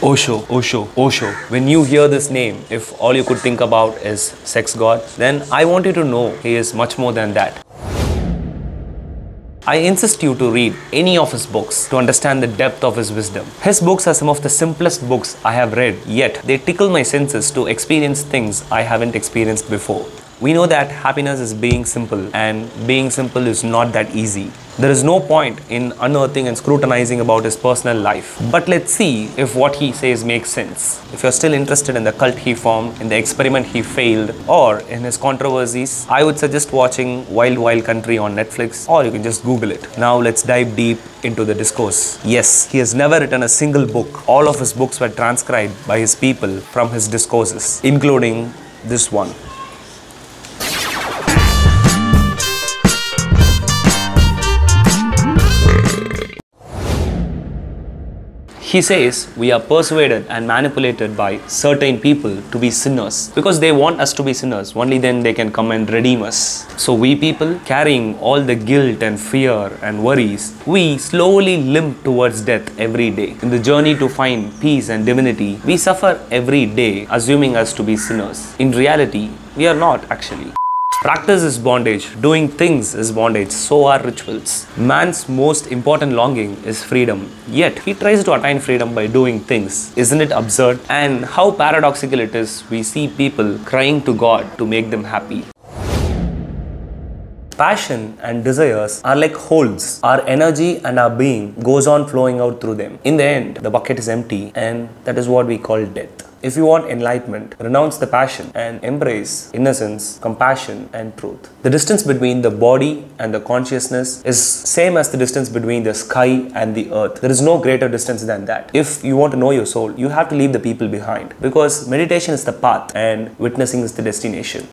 Osho, Osho, Osho. When you hear this name, if all you could think about is sex god, then I want you to know he is much more than that. I insist you to read any of his books to understand the depth of his wisdom. His books are some of the simplest books I have read, yet they tickle my senses to experience things I haven't experienced before. We know that happiness is being simple, and being simple is not that easy. There is no point in unearthing and scrutinizing about his personal life. But let's see if what he says makes sense. If you're still interested in the cult he formed, in the experiment he failed, or in his controversies, I would suggest watching Wild Wild Country on Netflix, or you can just Google it. Now let's dive deep into the discourse. Yes, he has never written a single book. All of his books were transcribed by his people from his discourses, including this one. He says we are persuaded and manipulated by certain people to be sinners because they want us to be sinners. Only then they can come and redeem us. So we people, carrying all the guilt and fear and worries, we slowly limp towards death every day. In the journey to find peace and divinity, we suffer every day, assuming us to be sinners. In reality, we are not actually. Practice is bondage, doing things is bondage, so are rituals. Man's most important longing is freedom, yet he tries to attain freedom by doing things. Isn't it absurd? And how paradoxical it is, we see people crying to God to make them happy. Passion and desires are like holes. Our energy and our being goes on flowing out through them. In the end, the bucket is empty, and that is what we call death. If you want enlightenment, renounce the passion and embrace innocence, compassion, and truth. The distance between the body and the consciousness is same as the distance between the sky and the earth. There is no greater distance than that. If you want to know your soul, you have to leave the people behind, because meditation is the path and witnessing is the destination.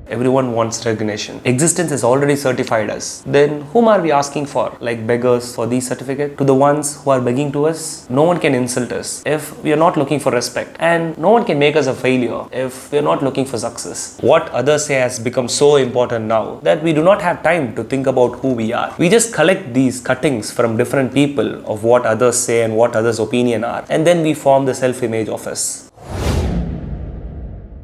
Everyone wants recognition. Existence has already certified us. Then whom are we asking for? Like beggars for these certificates? To the ones who are begging to us? No one can insult us if we are not looking for respect. And no one can make us a failure if we are not looking for success. What others say has become so important now that we do not have time to think about who we are. We just collect these cuttings from different people of what others say and what others' opinion are. And then we form the self-image of us.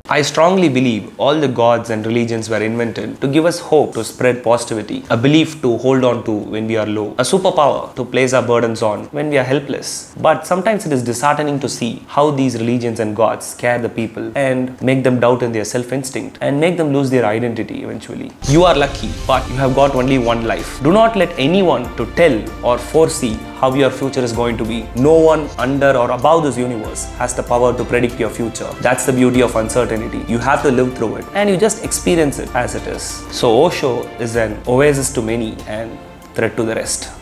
I strongly believe all the gods and religions were invented to give us hope, to spread positivity, a belief to hold on to when we are low, a superpower to place our burdens on when we are helpless. But sometimes it is disheartening to see how these religions and gods scare the people and make them doubt in their self-instinct and make them lose their identity eventually. You are lucky, but you have got only one life. Do not let anyone to tell or foresee how your future is going to be. No one under or above this universe has the power to predict your future. That's the beauty of uncertainty. You have to live through it and you just experience it as it is. So Osho is an oasis to many and threat to the rest.